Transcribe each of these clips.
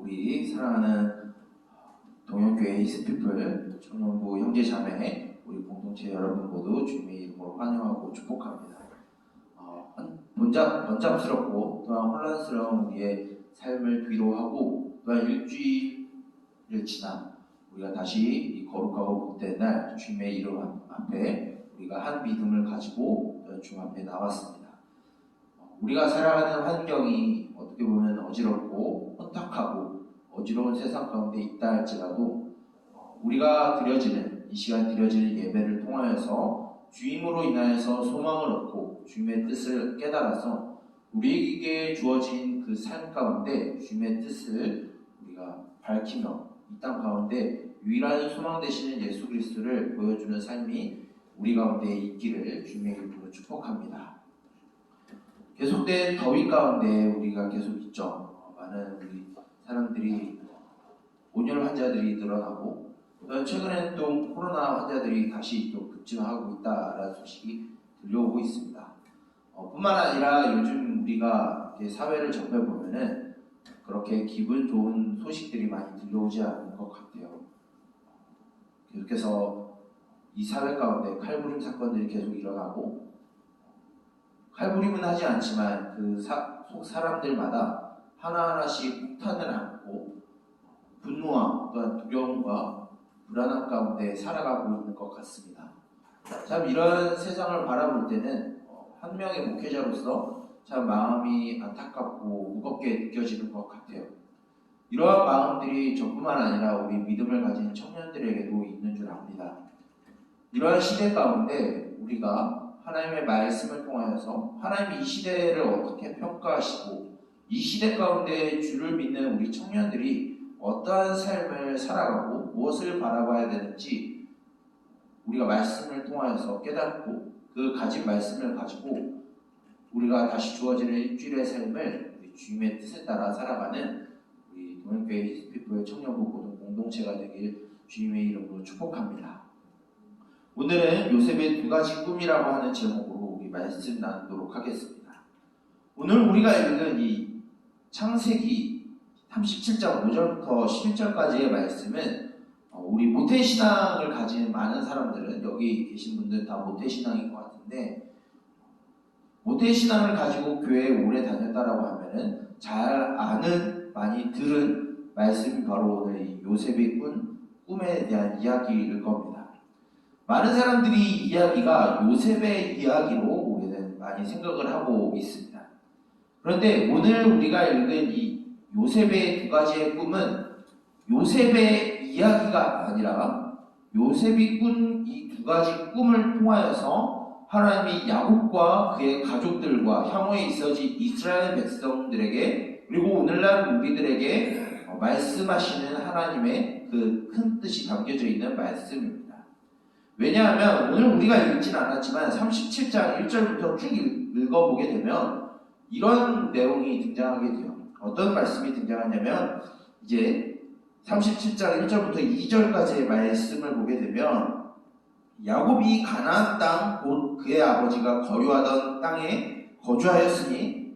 우리 사랑하는 동현교회 히스피플 청년부 형제자매 우리 공동체 여러분 모두 주님의 이름으로 환영하고 축복합니다. 번잡스럽고 또한 혼란스러운 우리의 삶을 뒤로하고 또한 일주일을 지나 우리가 다시 이 거룩하고 복된 날 주님의 이름 앞에 우리가 한 믿음을 가지고 주 앞에 나왔습니다. 우리가 살아가는 환경이 어떻게 보면 어지럽고 혼탁하고 어지러운 세상 가운데 있다 할지라도 우리가 이 시간 드려지는 예배를 통하여서 주임으로 인하여서 소망을 얻고 주님의 뜻을 깨달아서 우리에게 주어진 그 삶 가운데 주님의 뜻을 우리가 밝히며 이 땅 가운데 유일한 소망 되시는 예수 그리스도를 보여주는 삶이 우리 가운데 있기를 주님의 이름으로 축복합니다. 계속된 더위 가운데 우리가 계속 있죠. 많은 우리 사람들이 온열 환자들이 늘어나고 최근에는 또 코로나 환자들이 다시 또 급증하고 있다라는 소식이 들려오고 있습니다. 뿐만 아니라 요즘 우리가 사회를 접해보면은 그렇게 기분 좋은 소식들이 많이 들려오지 않는 것 같아요. 계속해서 이 사회 가운데 칼부림 사건들이 계속 일어나고 칼부림은 하지 않지만 그 속 사람들마다 하나하나씩 폭탄을 안고 분노와 또한 두려움과 불안함 가운데 살아가고 있는 것 같습니다. 참 이런 세상을 바라볼 때는 한 명의 목회자로서 참 마음이 안타깝고 무겁게 느껴지는 것 같아요. 이러한 마음들이 저뿐만 아니라 우리 믿음을 가진 청년들에게도 있는 줄 압니다. 이러한 시대 가운데 우리가 하나님의 말씀을 통하여서 하나님이 이 시대를 어떻게 평가하시고 이 시대 가운데 주를 믿는 우리 청년들이 어떠한 삶을 살아가고 무엇을 바라봐야 되는지 우리가 말씀을 통하여서 깨닫고 그 가진 말씀을 가지고 우리가 다시 주어지는 일주일의 삶을 우리 주님의 뜻에 따라 살아가는 우리 동현교회 히스피플 청년부 공동체가 되길 주님의 이름으로 축복합니다. 오늘은 요셉의 두 가지 꿈이라고 하는 제목으로 우리 말씀 나누도록 하겠습니다. 오늘 우리가 읽은 이 창세기 37장 5절부터 11절까지의 말씀은 우리 모태신앙을 가진 많은 사람들은 여기 계신 분들 다 모태신앙인 것 같은데 모태신앙을 가지고 교회에 오래 다녔다라고 하면은 잘 아는 많이 들은 말씀이 바로 오늘 이 요셉의 꿈에 대한 이야기일 겁니다. 많은 사람들이 이 이야기가 요셉의 이야기로 우리는 많이 생각을 하고 있습니다. 그런데 오늘 우리가 읽은 이 요셉의 두 가지의 꿈은 요셉의 이야기가 아니라 요셉이 꾼 이 두 가지 꿈을 통하여서 하나님이 야곱과 그의 가족들과 향후에 있어질 이스라엘 백성들에게 그리고 오늘날 우리들에게 말씀하시는 하나님의 그 큰 뜻이 담겨져 있는 말씀입니다. 왜냐하면 오늘 우리가 읽진 않았지만 37장 1절부터 쭉 읽어보게 되면 이런 내용이 등장하게 돼요. 어떤 말씀이 등장하냐면 이제 37장 1절부터 2절까지의 말씀을 보게 되면 야곱이 가나안 땅 곧 그의 아버지가 거류하던 땅에 거주하였으니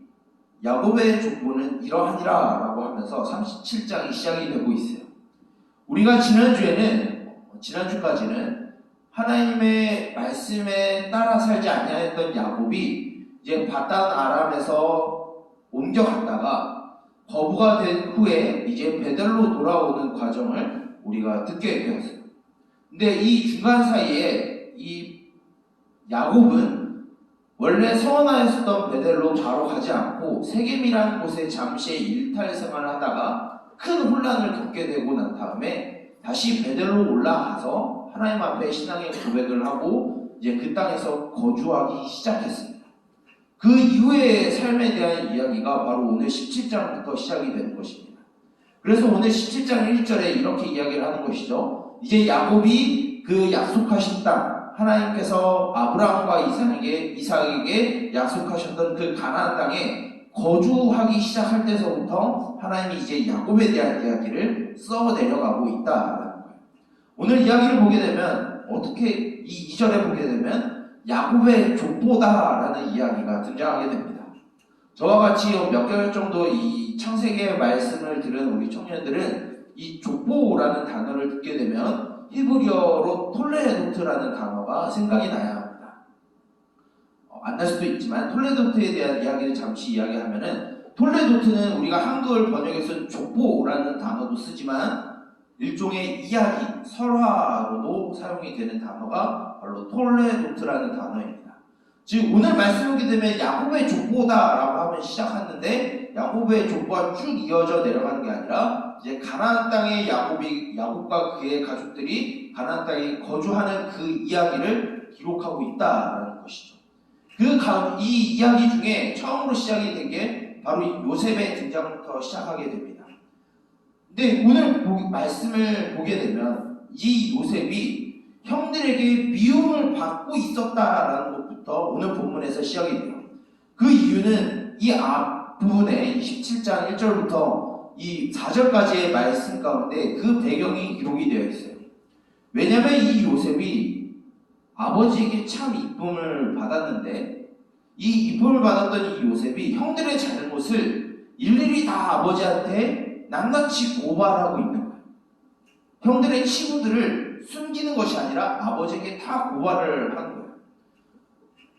야곱의 족보는 이러하니라 라고 하면서 37장이 시작이 되고 있어요. 우리가 지난주까지는 하나님의 말씀에 따라 살지 아니하였던 야곱이 이제 바단 아람에서 옮겨갔다가 거부가 된 후에 이제 베델로 돌아오는 과정을 우리가 듣게 되었어요. 근데 이 중간 사이에 이 야곱은 원래 서원하였던 베델로 바로 가지 않고 세겜이라는 곳에 잠시의 일탈 생활을 하다가 큰 혼란을 겪게 되고 난 다음에 다시 베델로 올라가서 하나님 앞에 신앙의 고백을 하고 이제 그 땅에서 거주하기 시작했습니다. 그 이후의 삶에 대한 이야기가 바로 오늘 17장부터 시작이 되는 것입니다. 그래서 오늘 17장 1절에 이렇게 이야기를 하는 것이죠. 이제 야곱이 그 약속하신 땅, 하나님께서 아브라함과 이삭에게 약속하셨던 그 가나안 땅에 거주하기 시작할 때서부터 하나님이 이제 야곱에 대한 이야기를 써 내려가고 있다라는 거예요. 오늘 이야기를 보게 되면 어떻게 이 2절에 보게 되면 야곱의 족보다라는 이야기가 등장하게 됩니다. 저와 같이 몇 개월 정도 이 창세기의 말씀을 들은 우리 청년들은 이 족보라는 단어를 듣게 되면 히브리어로 톨레도트라는 단어가 생각이 나야 합니다. 안 날 수도 있지만 톨레도트에 대한 이야기를 잠시 이야기하면은, 톨레도트는 우리가 한글 번역에서 족보라는 단어도 쓰지만 일종의 이야기, 설화로도 사용이 되는 단어가 바로 톨레도트라는 단어입니다. 즉 오늘 말씀 보게 되면 야곱의 족보다라고 하면 시작하는데, 야곱의 족보가 쭉 이어져 내려가는 게 아니라 이제 가나안 땅에 야곱과 그의 가족들이 가나안 땅에 거주하는 그 이야기를 기록하고 있다라는 것이죠. 이 이야기 중에 처음으로 시작이 된 게 바로 요셉의 등장부터 시작하게 됩니다. 근데 오늘 말씀을 보게 되면 이 요셉이 형들에게 미움을 받고 있었다라는 것부터 오늘 본문에서 시작이 돼요. 그 이유는 이 앞부분에 27장 1절부터 이 4절까지의 말씀 가운데 그 배경이 기록이 되어 있어요. 왜냐하면 이 요셉이 아버지에게 참 이쁨을 받았는데, 이 이쁨을 받았던 이 요셉이 형들의 잘못을 일일이 다 아버지한테 낱낱이 고발하고 있는 거예요. 형들의 치부들을 숨기는 것이 아니라 아버지에게 다 고발을 하는 거예요.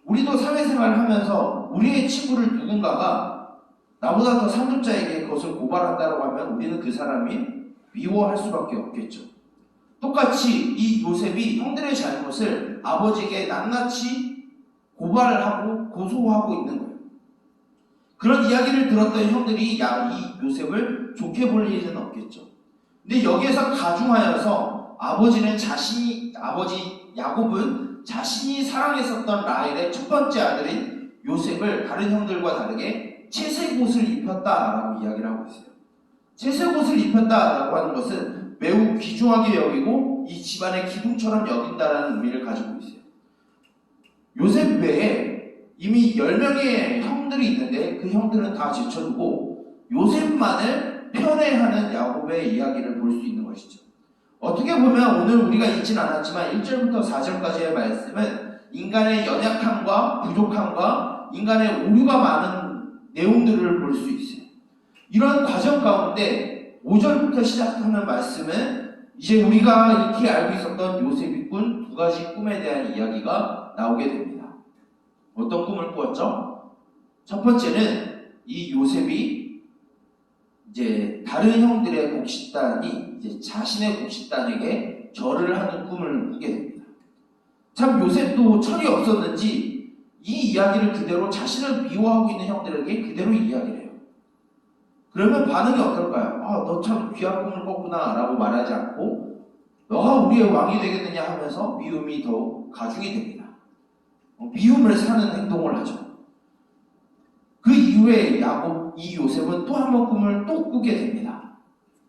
우리도 사회생활을 하면서 우리의 치부를 누군가가 나보다 더 상급자에게 그것을 고발한다고 하면 우리는 그 사람이 미워할 수밖에 없겠죠. 똑같이 이 요셉이 형들의 잘못을 아버지에게 낱낱이 고발하고 고소하고 있는 거예요. 그런 이야기를 들었던 형들이 이 요셉을 좋게 볼 일은 없겠죠. 근데 여기에서 가중하여서 아버지 야곱은 자신이 사랑했었던 라헬의 첫 번째 아들인 요셉을 다른 형들과 다르게 채색옷을 입혔다라고 이야기를 하고 있어요. 채색옷을 입혔다라고 하는 것은 매우 귀중하게 여기고 이 집안의 기둥처럼 여긴다라는 의미를 가지고 있어요. 요셉 외에 이미 10명의 형들이 있는데 그 형들은 다 제쳐두고 요셉만을 편애하는 야곱의 이야기를 볼 수 있는 것이죠. 어떻게 보면 오늘 우리가 읽진 않았지만 1절부터 4절까지의 말씀은 인간의 연약함과 부족함과 인간의 오류가 많은 내용들을 볼 수 있어요. 이런 과정 가운데 5절부터 시작하는 말씀은 이제 우리가 이렇게 알고 있었던 요셉이 꾼 두 가지 꿈에 대한 이야기가 나오게 됩니다. 어떤 꿈을 꾸었죠? 첫 번째는 이 요셉이 이제 다른 형들의 곡식단이 이제 자신의 곡식단에게 절을 하는 꿈을 꾸게 됩니다. 참 요셉도 철이 없었는지 이 이야기를 그대로 자신을 미워하고 있는 형들에게 그대로 이야기를 해요. 그러면 반응이 어떨까요? 너 참 귀한 꿈을 꿨구나 라고 말하지 않고 너가 우리의 왕이 되겠느냐 하면서 미움이 더욱 가중이 됩니다. 미움을 사는 행동을 하죠. 그 이후에 이 요셉은 또 한 번 꿈을 또 꾸게 됩니다.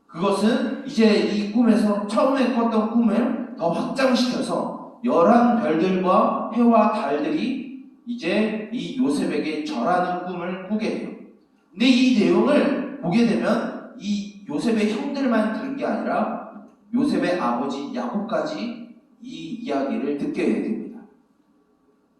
그것은 이제 이 꿈에서 처음에 꿨던 꿈을 더 확장시켜서 11별들과 해와 달들이 이제 이 요셉에게 절하는 꿈을 꾸게 돼요. 근데 이 내용을 보게 되면 이 요셉의 형들만 들은 게 아니라 요셉의 아버지 야곱까지 이 이야기를 듣게 됩니다.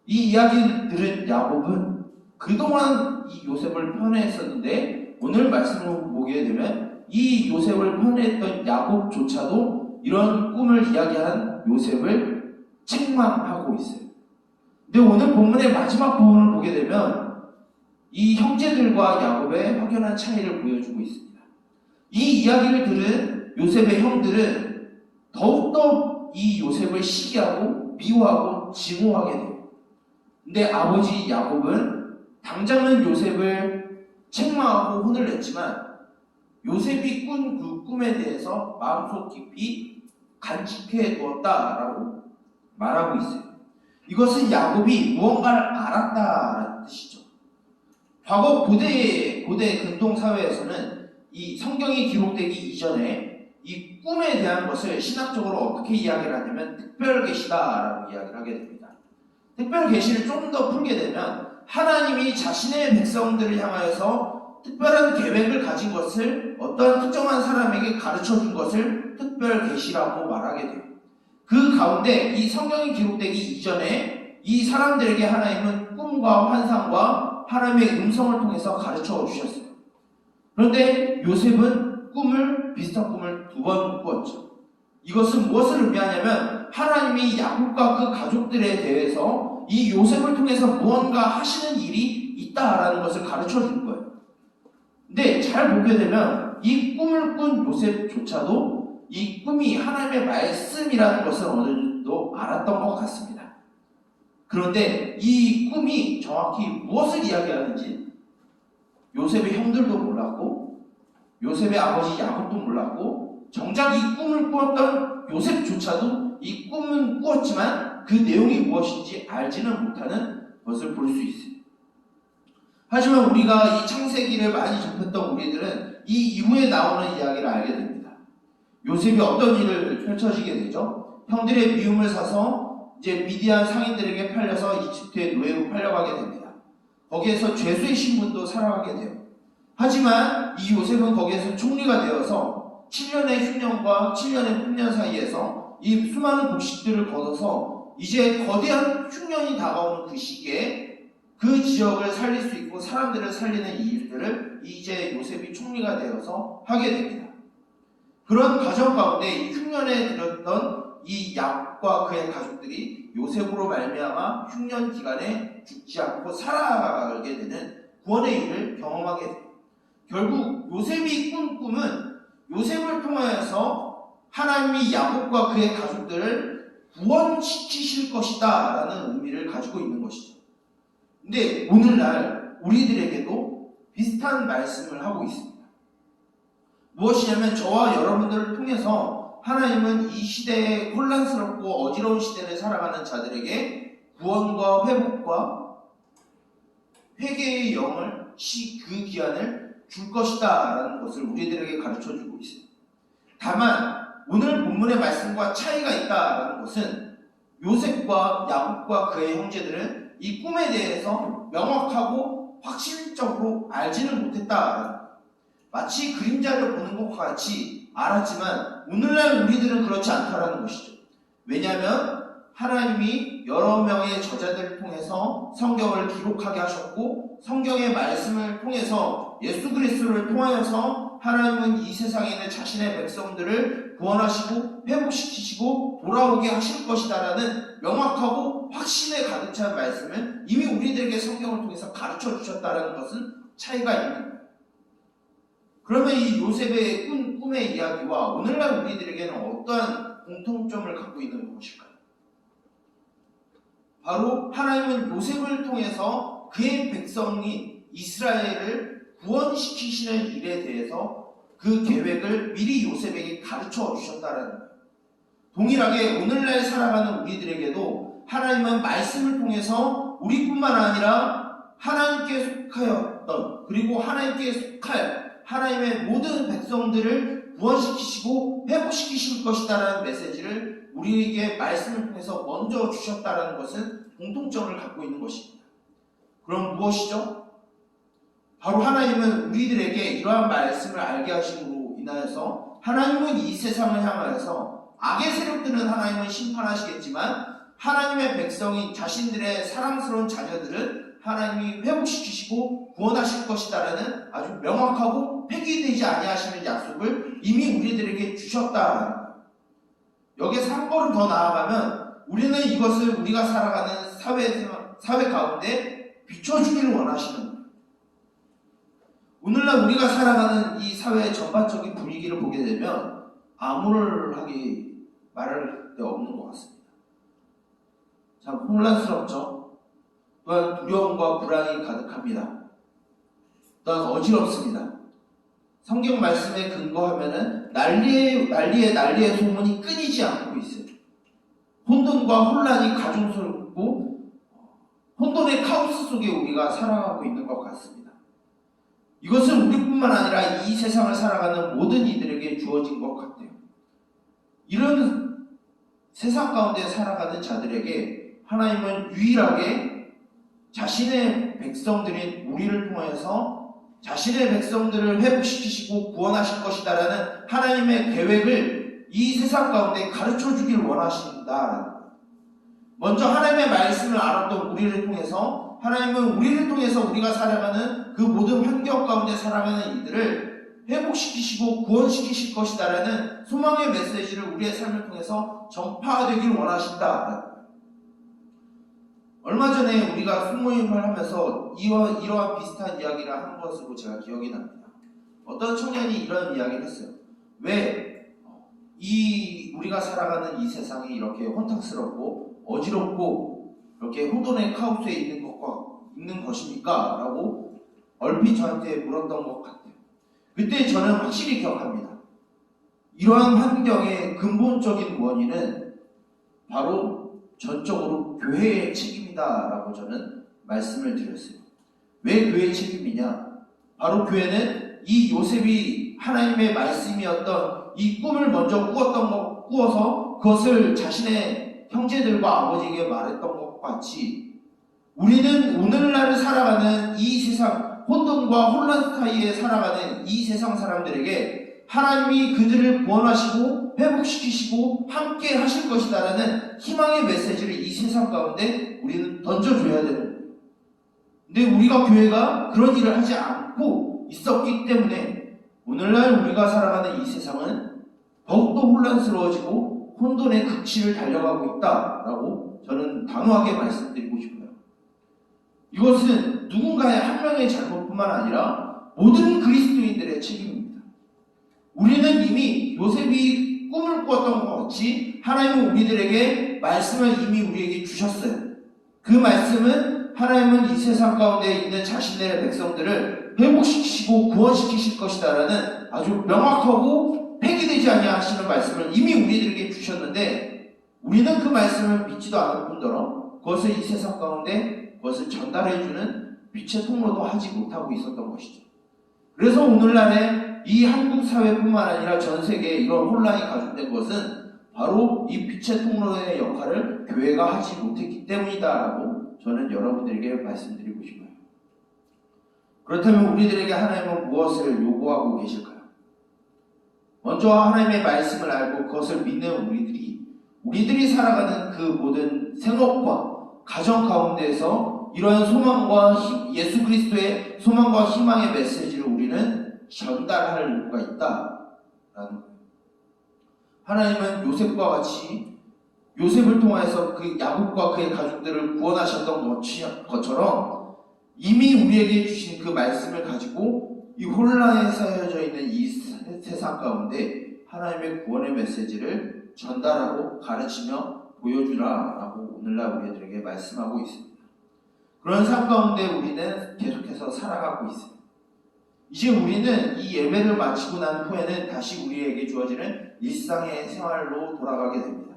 이 이야기를 들은 야곱은 그동안 이 요셉을 편애했었는데 오늘 말씀을 보게 되면 이 요셉을 편애했던 야곱조차도 이런 꿈을 이야기한 요셉을 책망하고 있어요. 근데 오늘 본문의 마지막 부분을 보게 되면 이 형제들과 야곱의 확연한 차이를 보여주고 있습니다. 이 이야기를 들은 요셉의 형들은 더욱더 이 요셉을 시기하고 미워하고 증오하게 돼요. 근데 아버지 야곱은 당장은 요셉을 책망하고 혼을 냈지만 요셉이 꾼 그 꿈에 대해서 마음속 깊이 간직해 두었다라고 말하고 있어요. 이것은 야곱이 무언가를 알았다라는 뜻이죠. 과거 고대 근동 사회에서는 이 성경이 기록되기 이전에 이 꿈에 대한 것을 신학적으로 어떻게 이야기를 하냐면 특별 계시다라고 이야기를 하게 됩니다. 특별 계시를 좀 더 풀게 되면 하나님이 자신의 백성들을 향하여서 특별한 계획을 가진 것을 어떠한 특정한 사람에게 가르쳐 준 것을 특별 계시라고 말하게 돼요. 그 가운데 이 성경이 기록되기 이전에 이 사람들에게 하나님은 꿈과 환상과 하나님의 음성을 통해서 가르쳐 주셨어요. 그런데 요셉은 비슷한 꿈을 2번 꾸었죠. 이것은 무엇을 의미하냐면 하나님이 야곱과 그 가족들에 대해서 이 요셉을 통해서 무언가 하시는 일이 있다라는 것을 가르쳐 준 거예요. 근데 잘 보게 되면 이 꿈을 꾼 요셉조차도 이 꿈이 하나님의 말씀이라는 것을 어느 정도 알았던 것 같습니다. 그런데 이 꿈이 정확히 무엇을 이야기하는지 요셉의 형들도 몰랐고 요셉의 아버지 야곱도 몰랐고 정작 이 꿈을 꾸었던 요셉조차도 이 꿈은 꾸었지만 그 내용이 무엇인지 알지는 못하는 것을 볼 수 있어요. 하지만 우리가 이 창세기를 많이 접했던 우리들은 이 이후에 나오는 이야기를 알게 됩니다. 요셉이 어떤 일을 펼쳐지게 되죠? 형들의 미움을 사서 이제 미디안 상인들에게 팔려서 이집트의 노예로 팔려가게 됩니다. 거기에서 죄수의 신분도 살아가게 돼요. 하지만 이 요셉은 거기에서 총리가 되어서 7년의 흉년과 7년의 풍년 사이에서 이 수많은 곡식들을 거둬서 이제 거대한 흉년이 다가오는 그 시기에 그 지역을 살릴 수 있고 사람들을 살리는 이 일들을 이제 요셉이 총리가 되어서 하게 됩니다. 그런 과정 가운데 이 흉년에 들었던 이 야곱과 그의 가족들이 요셉으로 말미암아 흉년 기간에 죽지 않고 살아가게 되는 구원의 일을 경험하게 돼요. 결국 요셉이 꾼 꿈은 요셉을 통하여서 하나님이 야곱과 그의 가족들을 구원시키실 것이다 라는 의미를 가지고 있는 것이죠. 근데 오늘날 우리들에게도 비슷한 말씀을 하고 있습니다. 무엇이냐면 저와 여러분들을 통해서 하나님은 이 시대에 혼란스럽고 어지러운 시대를 살아가는 자들에게 구원과 회복과 회개의 영을 그 기한을 줄 것이다 라는 것을 우리들에게 가르쳐주고 있습니다. 다만 오늘 본문의 말씀과 차이가 있다라는 것은 요셉과 야곱과 그의 형제들은 이 꿈에 대해서 명확하고 확실적으로 알지는 못했다라는 것. 마치 그림자를 보는 것과 같이 알았지만 오늘날 우리들은 그렇지 않다라는 것이죠. 왜냐하면 하나님이 여러 명의 저자들을 통해서 성경을 기록하게 하셨고 성경의 말씀을 통해서 예수 그리스도를 통하여서 하나님은 이 세상에 있는 자신의 백성들을 구원하시고 회복시키시고 돌아오게 하실 것이다라는 명확하고 확신에 가득 찬 말씀을 이미 우리들에게 성경을 통해서 가르쳐 주셨다는 것은 차이가 있는 거예요. 그러면 이 요셉의 꿈의 이야기와 오늘날 우리들에게는 어떠한 공통점을 갖고 있는 것일까요? 바로 하나님은 요셉을 통해서 그의 백성인 이스라엘을 구원시키시는 일에 대해서 그 계획을 미리 요셉에게 가르쳐 주셨다는 거예요. 동일하게 오늘날 살아가는 우리들에게도 하나님은 말씀을 통해서 우리뿐만 아니라 하나님께 속하였던 그리고 하나님께 속할 하나님의 모든 백성들을 구원시키시고 회복시키실 것이다라는 메시지를 우리에게 말씀을 통해서 먼저 주셨다라는 것은 공통점을 갖고 있는 것입니다. 그럼 무엇이죠? 바로 하나님은 우리들에게 이러한 말씀을 알게 하심으로 인하여서 하나님은 이 세상을 향하여서 악의 세력들은 하나님은 심판하시겠지만 하나님의 백성인 자신들의 사랑스러운 자녀들은 하나님이 회복시키시고 구원하실 것이다라는 아주 명확하고 폐기되지 아니하시는 약속을 이미 우리들에게 주셨다. 여기에서 한 걸음 더 나아가면 우리는 이것을 우리가 살아가는 사회 가운데 비춰주기를 원하시는 거예요. 오늘날 우리가 살아가는 이 사회의 전반적인 분위기를 보게 되면 암울하게 말할 데 없는 것 같습니다. 참 혼란스럽죠. 또한 두려움과 불안이 가득합니다. 또한 어지럽습니다. 성경 말씀에 근거하면은 난리의 소문이 끊이지 않고 있어요. 혼돈과 혼란이 가중스럽고 혼돈의 카오스 속에 우리가 살아가고 있는 것 같습니다. 이것은 우리뿐만 아니라 이 세상을 살아가는 모든 이들에게 주어진 것 같아요. 이런 세상 가운데 살아가는 자들에게 하나님은 유일하게 자신의 백성들인 우리를 통해서 자신의 백성들을 회복시키시고 구원하실 것이다라는 하나님의 계획을 이 세상 가운데 가르쳐 주길 원하신다. 먼저 하나님의 말씀을 알았던 우리를 통해서 하나님은 우리를 통해서 우리가 살아가는 그 모든 환경 가운데 살아가는 이들을 회복시키시고 구원시키실 것이다라는 소망의 메시지를 우리의 삶을 통해서 전파되길 원하신다. 얼마 전에 우리가 수모임을 하면서 이러한 비슷한 이야기를 한 것으로 제가 기억이 납니다. 어떤 청년이 이런 이야기를 했어요. 왜 우리가 살아가는 이 세상이 이렇게 혼탁스럽고 어지럽고 이렇게 혼돈의 카오스에 있는 것입니까? 라고 얼핏 저한테 물었던 것 같아요. 그때 저는 확실히 기억합니다. 이러한 환경의 근본적인 원인은 바로 전적으로 교회의 책임이다 라고 저는 말씀을 드렸어요. 왜 교회의 책임이냐? 바로 교회는 이 요셉이 하나님의 말씀이었던 이 꿈을 먼저 꾸어서 그것을 자신의 형제들과 아버지에게 말했던 것 같이 우리는 오늘날 살아가는 이 세상 혼돈과 혼란 사이에 살아가는 이 세상 사람들에게 하나님이 그들을 구원하시고 회복시키시고 함께 하실 것이다라는 희망의 메시지를 이 세상 가운데 우리는 던져줘야 되는 거예요. 근데 우리가 교회가 그런 일을 하지 않고 있었기 때문에 오늘날 우리가 살아가는 이 세상은 더욱더 혼란스러워지고 혼돈의 극치를 달려가고 있다라고 저는 단호하게 말씀드리고 싶어요. 이것은 누군가의 한 명의 잘못뿐만 아니라 모든 그리스도인들의 책임입니다. 우리는 이미 요셉이 꿈을 꾸었던 것 같이 하나님은 우리들에게 말씀을 이미 우리에게 주셨어요. 그 말씀은 하나님은 이 세상 가운데 있는 자신의 백성들을 회복시키시고 구원시키실 것이다라는 아주 명확하고 폐기되지 아니하시는 말씀을 이미 우리들에게 주셨는데 우리는 그 말씀을 믿지도 않을 뿐더러 그것을 이 세상 가운데 그것을 전달해주는 빛의 통로도 하지 못하고 있었던 것이죠. 그래서 오늘날에 이 한국 사회뿐만 아니라 전 세계에 이런 혼란이 가중된 것은 바로 이 빛의 통로의 역할을 교회가 하지 못했기 때문이다라고 저는 여러분들에게 말씀드리고 싶어요. 그렇다면 우리들에게 하나님은 무엇을 요구하고 계실까요? 먼저 하나님의 말씀을 알고 그것을 믿는 우리들이 살아가는 그 모든 생업과 가정 가운데에서 이러한 소망과 예수 그리스도의 소망과 희망의 메시지를 우리는 전달할 이유가 있다라는 거예요. 하나님은 요셉과 같이 요셉을 통해서 그 야곱과 그의 가족들을 구원하셨던 것처럼 이미 우리에게 주신 그 말씀을 가지고 이 혼란에 쌓여져 있는 이 세상 가운데 하나님의 구원의 메시지를 전달하고 가르치며 보여주라라고 오늘날 우리들에게 말씀하고 있습니다. 그런 삶 가운데 우리는 계속해서 살아가고 있습니다. 이제 우리는 이 예배를 마치고 난 후에는 다시 우리에게 주어지는 일상의 생활로 돌아가게 됩니다.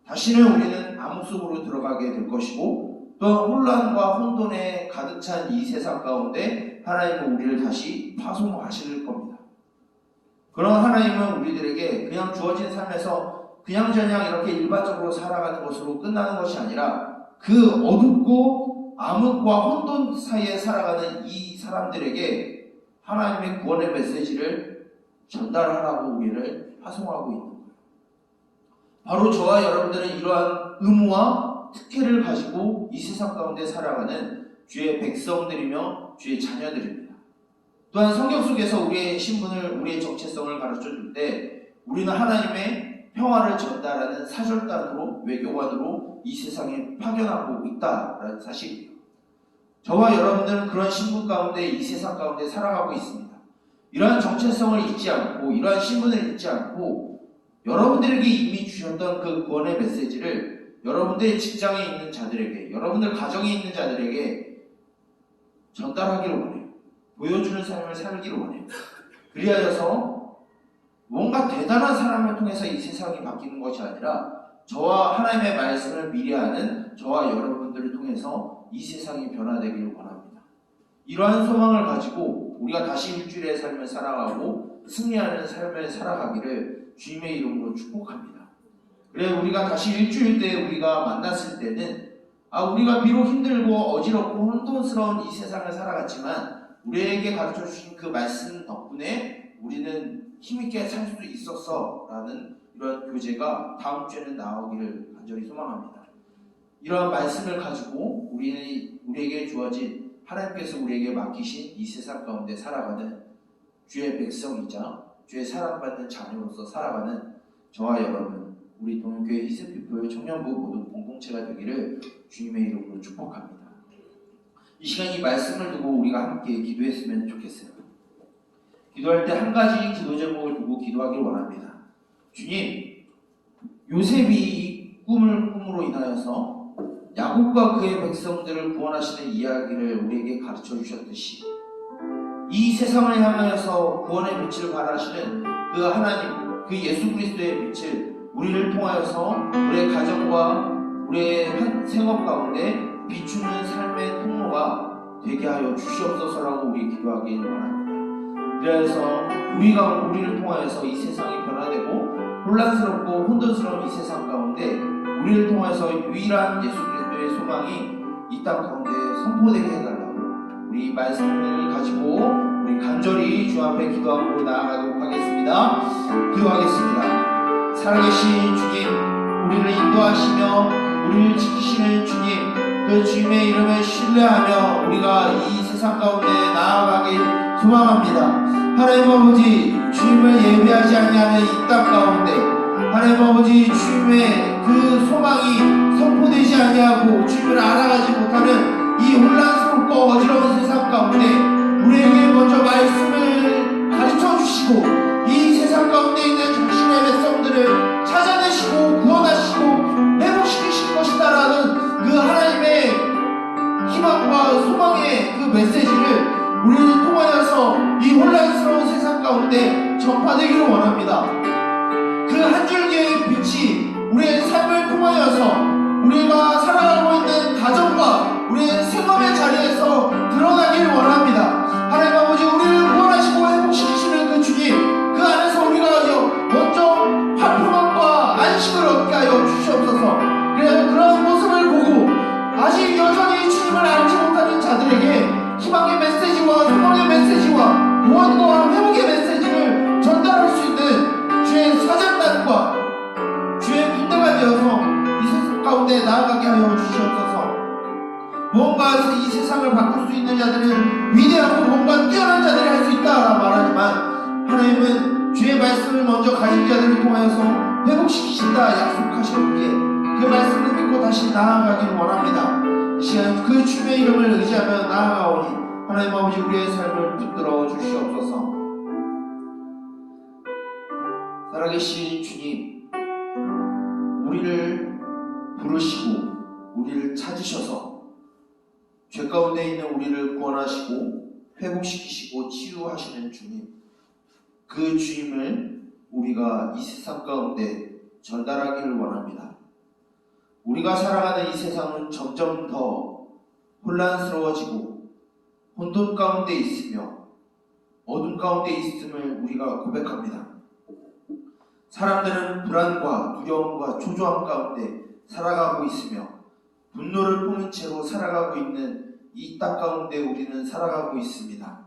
다시는 우리는 암흑 속으로 들어가게 될 것이고 또 혼란과 혼돈에 가득 찬 이 세상 가운데 하나님은 우리를 다시 파송하실 겁니다. 그런 하나님은 우리들에게 그냥 주어진 삶에서 그냥저냥 이렇게 일반적으로 살아가는 것으로 끝나는 것이 아니라 그 어둡고 암흑과 혼돈 사이에 살아가는 이 사람들에게 하나님의 구원의 메시지를 전달하라고 우리를 파송하고 있는 거예요. 바로 저와 여러분들은 이러한 의무와 특혜를 가지고 이 세상 가운데 살아가는 주의 백성들이며 주의 자녀들입니다. 또한 성경 속에서 우리의 신분을, 우리의 정체성을 가르쳐줄 때 우리는 하나님의 평화를 전달하는 사절단으로, 외교관으로 이 세상에 파견하고 있다라는 사실이에요. 저와 여러분들은 그런 신분 가운데 이 세상 가운데 살아가고 있습니다. 이러한 정체성을 잊지 않고 이러한 신분을 잊지 않고 여러분들에게 이미 주셨던 그 구원의 메시지를 여러분들의 직장에 있는 자들에게, 여러분들 가정에 있는 자들에게 전달하기를 원해요. 보여주는 삶을 살기를 원해요. 그리하여서 뭔가 대단한 사람을 통해서 이 세상이 바뀌는 것이 아니라 저와 하나님의 말씀을 미리 아는 저와 여러분들을 통해서 이 세상이 변화되기를 원합니다. 이러한 소망을 가지고 우리가 다시 일주일의 삶을 살아가고 승리하는 삶을 살아가기를 주님의 이름으로 축복합니다. 그래 우리가 다시 일주일 때 우리가 만났을 때는 우리가 비록 힘들고 어지럽고 혼돈스러운 이 세상을 살아갔지만 우리에게 가르쳐 주신 그 말씀 덕분에 우리는 힘있게 살 수 있었어 라는 이런 교제가 다음 주에는 나오기를 간절히 소망합니다. 이러한 말씀을 가지고 우리는 우리에게 주어진 하나님께서 우리에게 맡기신 이 세상 가운데 살아가는 주의 백성이자 주의 사랑받는 자녀로서 살아가는 저와 여러분, 우리 동교회 히스피플 청년부 모든 공동체가 되기를 주님의 이름으로 축복합니다. 이 시간 이 말씀을 두고 우리가 함께 기도했으면 좋겠어요. 기도할 때 한 가지 기도 제목을 두고 기도하길 원합니다. 주님, 요셉이 이 꿈으로 인하여서 야곱과 그의 백성들을 구원하시는 이야기를 우리에게 가르쳐 주셨듯이 이 세상을 향하여서 구원의 빛을 발하시는 그 하나님, 그 예수 그리스도의 빛을 우리를 통하여서 우리의 가정과 우리의 생업 가운데 비추는 삶의 통로가 되게 하여 주시옵소서라고 우리 기도하길 원합니다. 그래서 우리를 통하여서 이 세상이 변화되고 혼란스럽고 혼돈스러운 이 세상 가운데 우리를 통해서 유일한 예수 그리스도의 소망이 이 땅 가운데 선포되게 해달라고 우리 말씀을 가지고 우리 간절히 주 앞에 기도하고 나아가도록 하겠습니다. 기도하겠습니다. 살아계신 주님, 우리를 인도하시며 우리를 지키시는 주님, 그 주님의 이름을 신뢰하며 우리가 이 세상 가운데 나아가길 소망합니다. 하나님 아버지, 주님을 예배하지 아니하는 이 땅 가운데 하나님 아버지, 주님의 그 소망이 선포되지 아니하고 주님을 알아가지 못하는 이 혼란스럽고 어지러운 세상 가운데 우리에게 먼저 말씀을 가르쳐 주시고 이 세상 가운데 있는 당신의 백성들을 찾아내시고 구원하시고 회복시키실 것이다라는 그 하나님의 희망과 소망의 그 메시지를 우리를 통하여서 이 혼란스러운 세상 가운데 전파되기를 원합니다. 그 한 줄기의 빛이 우리의 삶을 통하여서 우리가 살아가고 있는 가정과 우리의 생업의 자리에서 드러나기를 원합니다. 하나님 아버지, 우리를 구원하시고 회복시키시는 그 주님, 그 안에서 우리가 먼저 화평함과 안식을 얻게 하여 주시옵소서. 그래서 그런 모습을 보고 아직 여전히 주님을 알지 못하는 자들에게 희망의 메시지와 소망의 메시지와 구원과 회복의 메시지를 전달할 수 있는 주의 사절단과 주의 군대가 되어서 이 세상 가운데 나아가게 하여 주시옵소서. 무언가 이 세상을 바꿀 수 있는 자들은 위대하고 뭔가 뛰어난 자들이 할 수 있다 말하지만 하나님은 주의 말씀을 먼저 가진 자들을 통하여서 회복시키신다 약속하셨기에 그 말씀을 믿고 다시 나아가기를 원합니다. 이 시간 그 주님의 이름을 의지하며 나아가오니 하나님 아버지, 우리의 삶을 붙들어 주시옵소서. 살아계신 주님, 우리를 부르시고 우리를 찾으셔서 죄 가운데 있는 우리를 구원하시고 회복시키시고 치유하시는 주님, 그 주님을 우리가 이 세상 가운데 전달하기를 원합니다. 우리가 살아가는 이 세상은 점점 더 혼란스러워지고 혼돈 가운데 있으며 어둠 가운데 있음을 우리가 고백합니다. 사람들은 불안과 두려움과 초조함 가운데 살아가고 있으며 분노를 품은 채로 살아가고 있는 이 땅 가운데 우리는 살아가고 있습니다.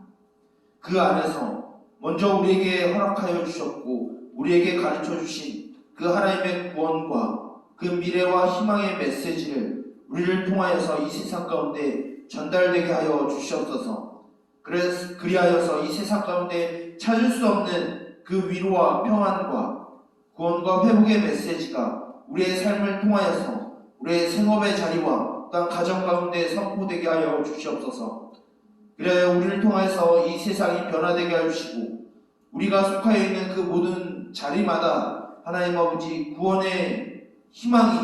그 안에서 먼저 우리에게 허락하여 주셨고 우리에게 가르쳐 주신 그 하나님의 구원과 그 미래와 희망의 메시지를 우리를 통하여서 이 세상 가운데 전달되게 하여 주시옵소서. 그리하여서 이 세상 가운데 찾을 수 없는 그 위로와 평안과 구원과 회복의 메시지가 우리의 삶을 통하여서 우리의 생업의 자리와 또한 가정 가운데 선포되게 하여 주시옵소서. 그래야 우리를 통해서 이 세상이 변화되게 하여 주시고 우리가 속하여 있는 그 모든 자리마다 하나님 아버지 구원의 희망이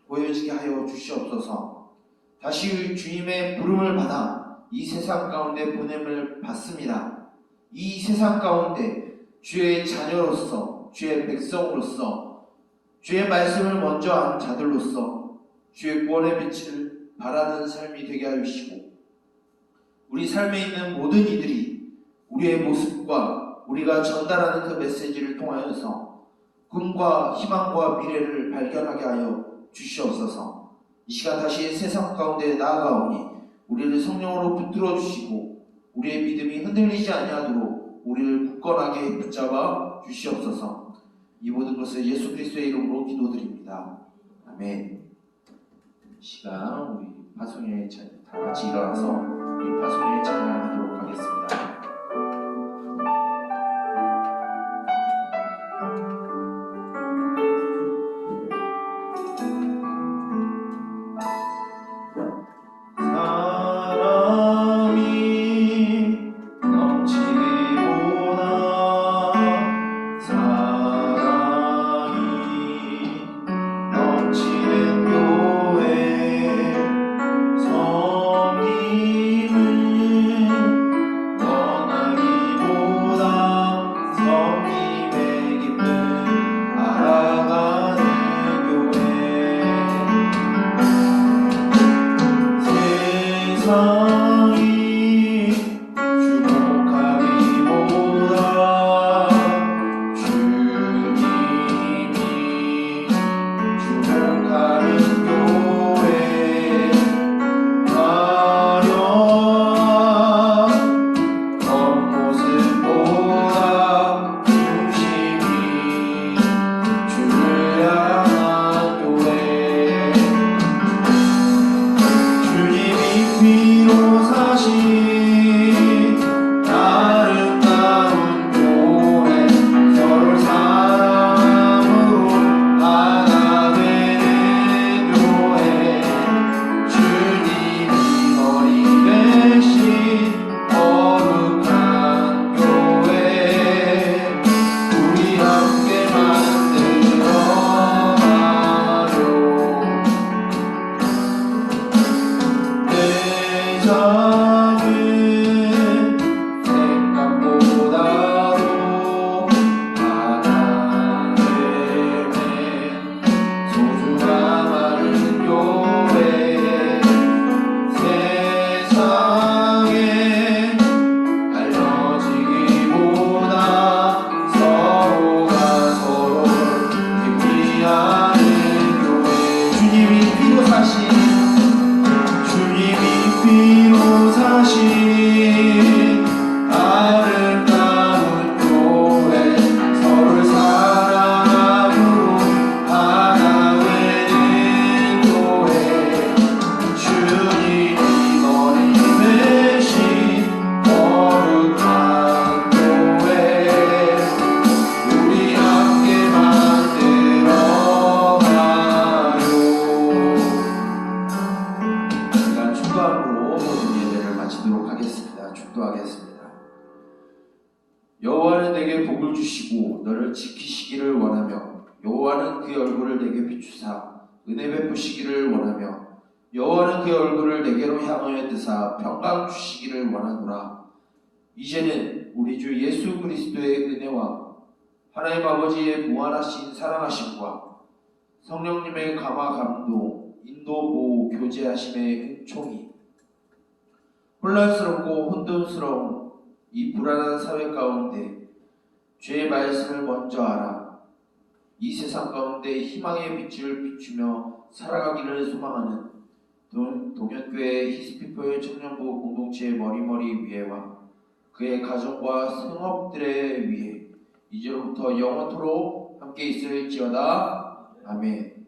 보여지게 하여 주시옵소서. 다시 주님의 부름을 받아 이 세상 가운데 보냄을 받습니다. 이 세상 가운데 주의 자녀로서, 주의 백성으로서, 주의 말씀을 먼저 안 자들로서 주의 구원의 빛을 발하는 삶이 되게 하여 주시고 우리 삶에 있는 모든 이들이 우리의 모습과 우리가 전달하는 그 메시지를 통하여서 꿈과 희망과 미래를 발견하게 하여 주시옵소서. 이 시간 다시 세상 가운데 나아가오니 우리를 성령으로 붙들어 주시고 우리의 믿음이 흔들리지 아니하도록 우리를 굳건하게 붙잡아 주시옵소서. 이 모든 것을 예수 그리스도의 이름으로 기도드립니다. 아멘. 이 시간 우리 파송의 찬양 다 같이 일어나서 우리 파송일 찬양하도록 하겠습니다. 여호와는 내게 복을 주시고 너를 지키시기를 원하며 여호와는 그의 얼굴을 내게 비추사 은혜 베푸시기를 원하며 여호와는 그의 얼굴을 내게로 향하여 드사 평강 주시기를 원하노라. 이제는 우리 주 예수 그리스도의 은혜와 하나님 아버지의 무한하신 사랑하심과 성령님의 감화 감동 인도 보호 교제하심의 은총이 혼란스럽고 혼돈스러운 이 불안한 사회 가운데 죄의 말씀을 먼저 알아 이 세상 가운데 희망의 빛을 비추며 살아가기를 소망하는 동현교회 히스피포의 청년부 공동체의 머리머리 위에와 그의 가정과 성업들의 위에 이제로부터 영원토록 함께 있을지어다. 아멘.